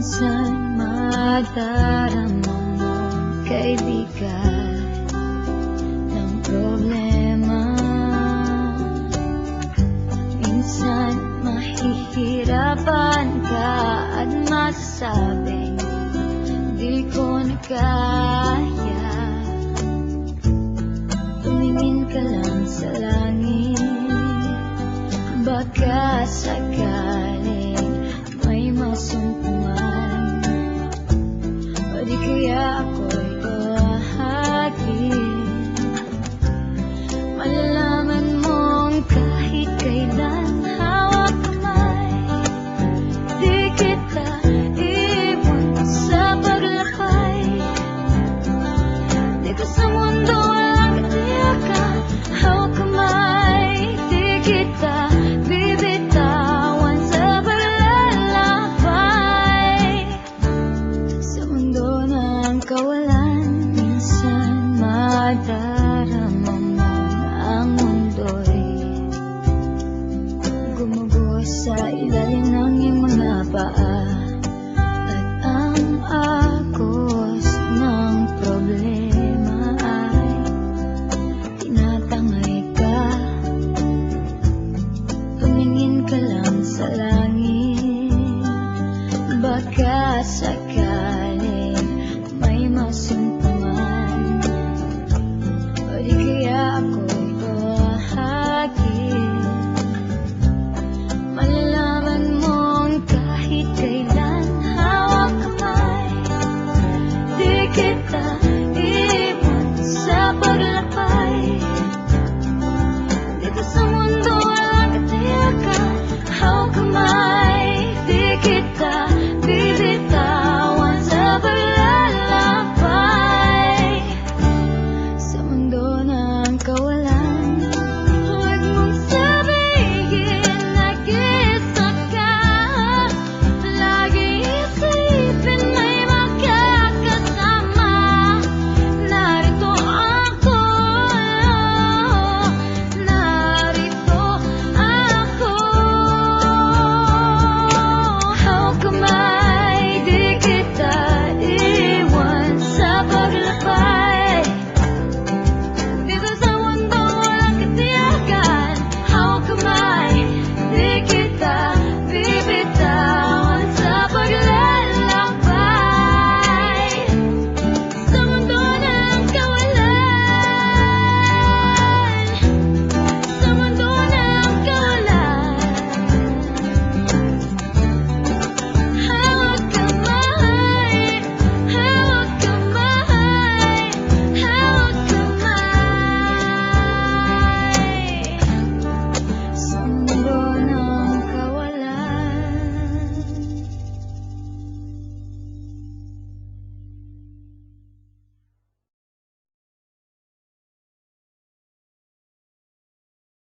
Minsan madarama mo kaibigan ng problema. Minsan mahihirapan ka at masasabing di ko na kaya. Tumingin ka lang sa langit, baka sakaling may masumpungan, o di kaya ako'y bahagi. Malalaman mong kahit kailan hawak kamay, di kita iwan sa paglakay. Dito sa mundo walang katiyakan, hawak kamay, di kita bibitawan sa paglalakbay. Sa mundo ng kawalan, minsan madarama mo ang mundo'y gumuguho sa ilalim ng iyong mga paa.